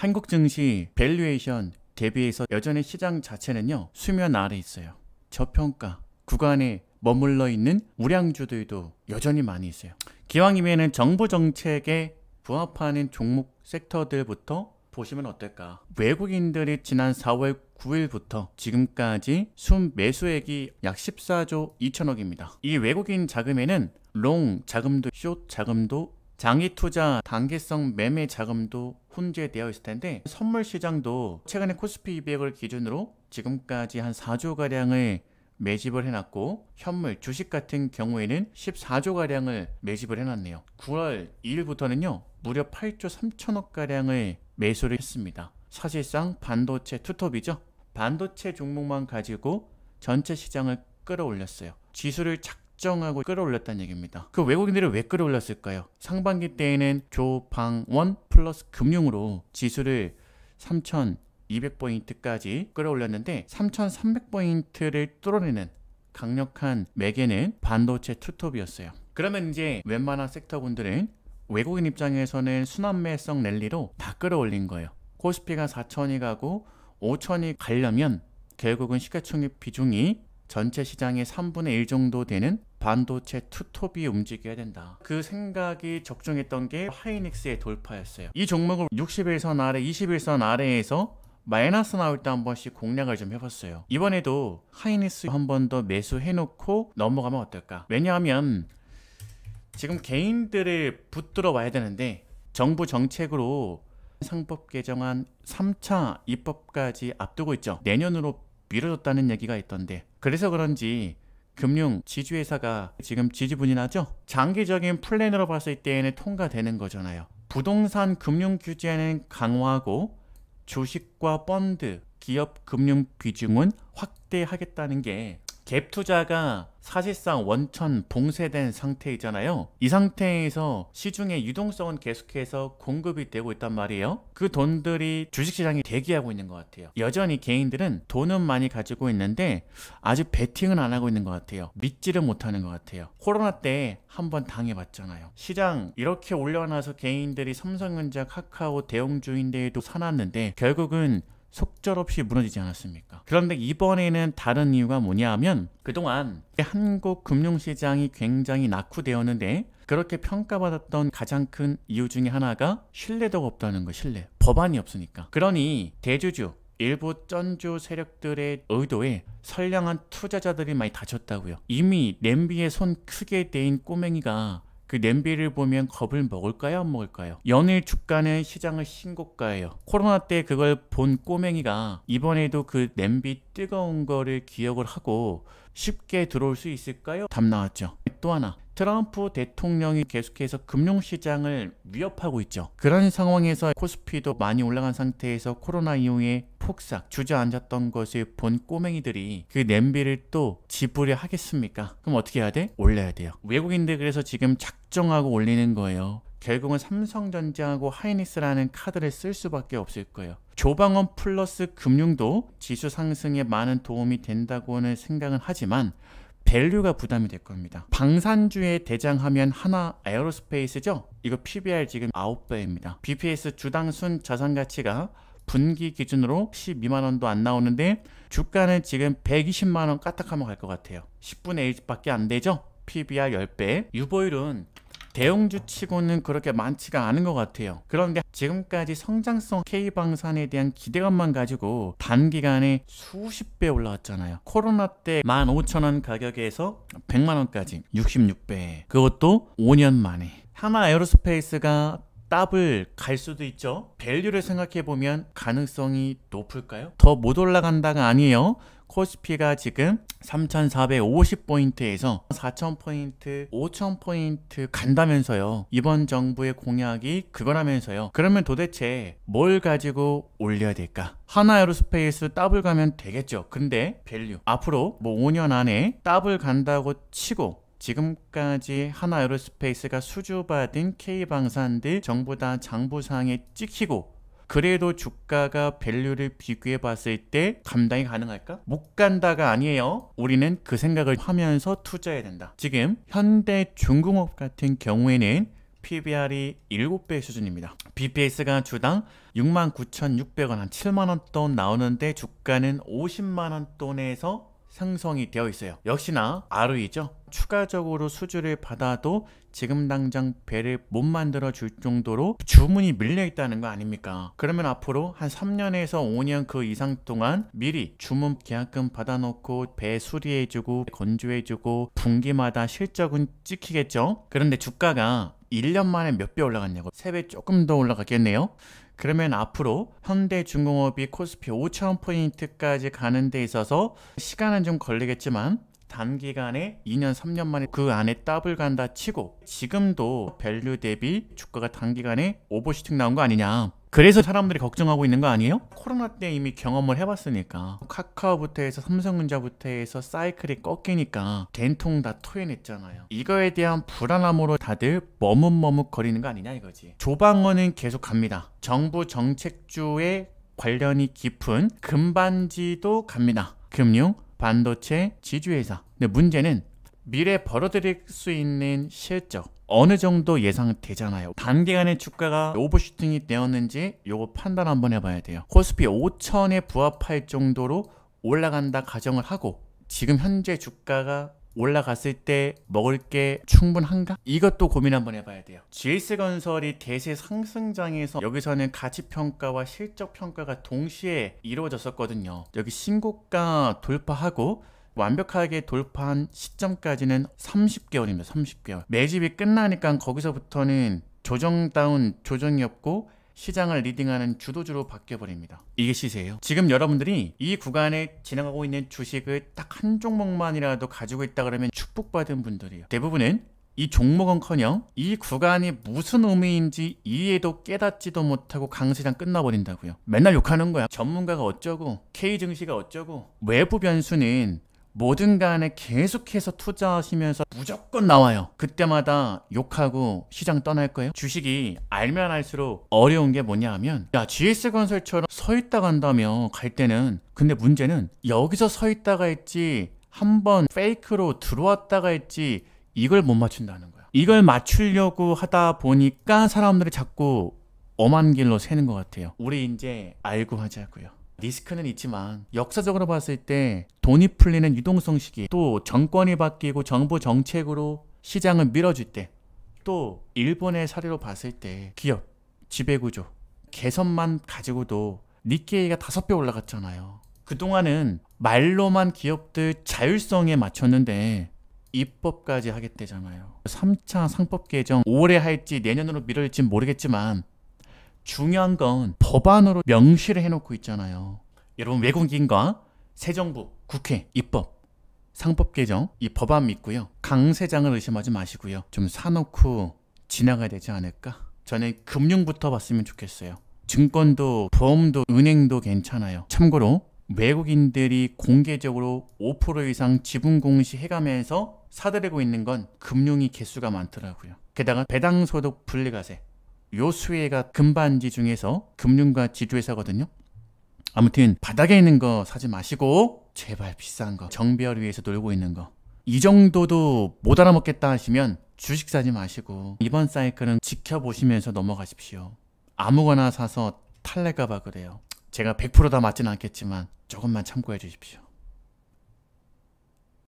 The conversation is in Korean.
한국 증시 밸류에이션 대비해서 여전히 시장 자체는요 수면 아래 있어요. 저평가 구간에 머물러 있는 우량주들도 여전히 많이 있어요. 기왕이면은 정부 정책에 부합하는 종목 섹터들부터 보시면 어떨까. 외국인들이 지난 4월 9일부터 지금까지 순매수액이 약 14조 2천억입니다. 이 외국인 자금에는 롱 자금도 숏 자금도 장기 투자 단기성 매매 자금도 혼재되어 있을 텐데, 선물 시장도 최근에 코스피 200을 기준으로 지금까지 한 4조가량을 매집을 해놨고, 현물 주식 같은 경우에는 14조가량을 매집을 해놨네요. 9월 2일부터는요 무려 8조 3천억가량을 매수를 했습니다. 사실상 반도체 투톱이죠. 반도체 종목만 가지고 전체 시장을 끌어올렸어요. 지수를 작정하고 끌어올렸다는 얘기입니다. 그 외국인들이 왜 끌어올렸을까요? 상반기 때에는 조방원 플러스 금융으로 지수를 3200포인트까지 끌어올렸는데 3300포인트를 뚫어내는 강력한 매개는 반도체 투톱이었어요. 그러면 이제 웬만한 섹터분들은 외국인 입장에서는 순환매성 랠리로 다 끌어올린 거예요. 코스피가 4천이 가고 5천이 가려면 결국은 시가총액 비중이 전체 시장의 3분의 1 정도 되는 반도체 투톱이 움직여야 된다. 그 생각이 적중했던 게 하이닉스의 돌파였어요. 이 종목을 60일선 아래 21선 아래에서 마이너스 나올 때 한 번씩 공략을 좀 해봤어요. 이번에도 하이닉스 한 번 더 매수해놓고 넘어가면 어떨까. 왜냐하면 지금 개인들을 붙들어 와야 되는데 정부 정책으로 상법 개정안 3차 입법까지 앞두고 있죠. 내년으로 미뤄졌다는 얘기가 있던데, 그래서 그런지 금융 지주회사가 지금 지지부진하죠. 장기적인 플랜으로 봤을 때에는 통과되는 거잖아요. 부동산 금융 규제는 강화하고 주식과 펀드, 기업 금융 비중은 확대하겠다는 게 갭 투자가 사실상 원천 봉쇄된 상태이잖아요. 이 상태에서 시중의 유동성은 계속해서 공급이 되고 있단 말이에요. 그 돈들이 주식시장에 대기하고 있는 것 같아요. 여전히 개인들은 돈은 많이 가지고 있는데 아직 베팅은 안 하고 있는 것 같아요. 믿지를 못하는 것 같아요. 코로나 때 한번 당해봤잖아요. 시장 이렇게 올려놔서 개인들이 삼성전자, 카카오 대형주인들도 사놨는데 결국은 속절없이 무너지지 않았습니까? 그런데 이번에는 다른 이유가 뭐냐 하면, 그동안 한국 금융시장이 굉장히 낙후되었는데 그렇게 평가받았던 가장 큰 이유 중에 하나가 신뢰도가 없다는 거. 신뢰. 법안이 없으니까. 그러니 대주주 일부 쩐주 세력들의 의도에 선량한 투자자들이 많이 다쳤다고요. 이미 냄비에 손 크게 대인 꼬맹이가 그 냄비를 보면 겁을 먹을까요? 안 먹을까요? 연일 주가는 시장을 신고가예요. 코로나 때 그걸 본 꼬맹이가 이번에도 그 냄비 뜨거운 거를 기억을 하고 쉽게 들어올 수 있을까요? 답 나왔죠. 또 하나, 트럼프 대통령이 계속해서 금융시장을 위협하고 있죠. 그런 상황에서 코스피도 많이 올라간 상태에서 코로나 이후에 폭삭 주저앉았던 것을 본 꼬맹이들이 그 냄비를 또 지불을 하겠습니까? 그럼 어떻게 해야 돼? 올려야 돼요. 외국인들 그래서 지금 작정하고 올리는 거예요. 결국은 삼성전자하고 하이닉스라는 카드를 쓸 수밖에 없을 거예요. 조방원 플러스 금융도 지수 상승에 많은 도움이 된다고는 생각은 하지만 밸류가 부담이 될 겁니다. 방산주의 대장하면 하나 에어로스페이스죠. 이거 PBR 지금 9배입니다. BPS 주당 순 자산가치가 분기 기준으로 12만원도 안 나오는데 주가는 지금 120만원 까딱하면 갈 것 같아요. 10분의 1밖에 안 되죠. PBR 10배. 유보율은 대형주 치고는 그렇게 많지가 않은 것 같아요. 그런데 지금까지 성장성 K방산에 대한 기대감만 가지고 단기간에 수십 배 올라왔잖아요. 코로나 때 15,000원 가격에서 100만원까지 66배. 그것도 5년 만에. 하나 에어로스페이스가 더블 갈 수도 있죠. 밸류를 생각해보면 가능성이 높을까요? 더 못 올라간다가 아니에요. 코스피가 지금 3450포인트에서 4000포인트, 5000포인트 간다면서요. 이번 정부의 공약이 그거라면서요. 그러면 도대체 뭘 가지고 올려야 될까? 하나 에어로스페이스 더블 가면 되겠죠. 근데 밸류 앞으로 뭐 5년 안에 더블 간다고 치고 지금까지 하나 에어로스페이스가 수주받은 K방산들 전부 다 장부상에 찍히고 그래도 주가가 밸류를 비교해 봤을 때 감당이 가능할까? 못 간다가 아니에요. 우리는 그 생각을 하면서 투자해야 된다. 지금 현대중공업 같은 경우에는 PBR이 7배 수준입니다. BPS가 주당 69,600원, 한 7만원 돈 나오는데 주가는 50만원 돈에서 형성이 되어 있어요. 역시나 ROE죠. 추가적으로 수주를 받아도 지금 당장 배를 못 만들어 줄 정도로 주문이 밀려 있다는 거 아닙니까? 그러면 앞으로 한 3년에서 5년 그 이상 동안 미리 주문 계약금 받아놓고 배 수리해주고 건조해주고 분기마다 실적은 찍히겠죠. 그런데 주가가 1년 만에 몇 배 올라갔냐고, 3배 조금 더 올라갔겠네요. 그러면 앞으로 현대중공업이 코스피 5,000포인트까지 가는 데 있어서 시간은 좀 걸리겠지만 단기간에 2년 3년 만에 그 안에 더블 간다 치고, 지금도 밸류 대비 주가가 단기간에 오버슈팅 나온 거 아니냐, 그래서 사람들이 걱정하고 있는 거 아니에요? 코로나 때 이미 경험을 해봤으니까. 카카오부터 해서 삼성전자부터 해서 사이클이 꺾이니까 된통 다 토해냈잖아요. 이거에 대한 불안함으로 다들 머뭇머뭇 거리는 거 아니냐 이거지. 조방어는 계속 갑니다. 정부 정책주에 관련이 깊은 금반지도 갑니다. 금융, 반도체, 지주회사. 근데 문제는 미래 벌어들일 수 있는 실적 어느 정도 예상되잖아요. 단기간에 주가가 오버슈팅이 되었는지 요거 판단 한번 해봐야 돼요. 코스피 5,000에 부합할 정도로 올라간다 가정을 하고 지금 현재 주가가 올라갔을 때 먹을 게 충분한가? 이것도 고민 한번 해봐야 돼요. GS건설이 대세 상승장에서 여기서는 가치평가와 실적평가가 동시에 이루어졌었거든요. 여기 신고가 돌파하고 완벽하게 돌파한 시점까지는 30개월입니다. 30개월. 매집이 끝나니까 거기서부터는 조정다운 조정이 없고 시장을 리딩하는 주도주로 바뀌어버립니다. 이게 시세예요. 지금 여러분들이 이 구간에 지나가고 있는 주식을 딱 한 종목만이라도 가지고 있다 그러면 축복받은 분들이에요. 대부분은 이 종목은커녕 이 구간이 무슨 의미인지 이해도 깨닫지도 못하고 강세장 끝나버린다고요. 맨날 욕하는 거야. 전문가가 어쩌고 K증시가 어쩌고. 외부 변수는 뭐든 간에 계속해서 투자하시면서 무조건 나와요. 그때마다 욕하고 시장 떠날 거예요. 주식이 알면 알수록 어려운 게 뭐냐 하면, 야, GS건설처럼 서 있다 간다며 갈 때는. 근데 문제는 여기서 서 있다가 했지 한번 페이크로 들어왔다가 했지 이걸 못 맞춘다는 거야. 이걸 맞추려고 하다 보니까 사람들이 자꾸 엄한 길로 새는 것 같아요. 우리 이제 알고 하자고요. 리스크는 있지만 역사적으로 봤을 때 돈이 풀리는 유동성 시기, 또 정권이 바뀌고 정부 정책으로 시장을 밀어줄 때, 또 일본의 사례로 봤을 때 기업, 지배구조, 개선만 가지고도 니케이가 5배 올라갔잖아요. 그동안은 말로만 기업들 자율성에 맞췄는데 입법까지 하겠대잖아요. 3차 상법 개정 올해 할지 내년으로 미뤄질지 모르겠지만 중요한 건 법안으로 명시를 해놓고 있잖아요. 여러분, 외국인과 새 정부, 국회, 입법, 상법 개정, 이 법안 믿고요. 강세장을 의심하지 마시고요. 좀 사놓고 지나가야 되지 않을까? 저는 금융부터 봤으면 좋겠어요. 증권도, 보험도, 은행도 괜찮아요. 참고로 외국인들이 공개적으로 5% 이상 지분 공시 해가면서 사들이고 있는 건 금융이 개수가 많더라고요. 게다가 배당소득 분리과세, 요 수혜가 금반지 중에서 금융과 지주회사거든요. 아무튼 바닥에 있는 거 사지 마시고 제발 비싼 거, 정비를 위해서 놀고 있는 거, 이 정도도 못 알아먹겠다 하시면 주식 사지 마시고 이번 사이클은 지켜보시면서 넘어가십시오. 아무거나 사서 탈날까봐 그래요. 제가 100% 다 맞지는 않겠지만 조금만 참고해 주십시오.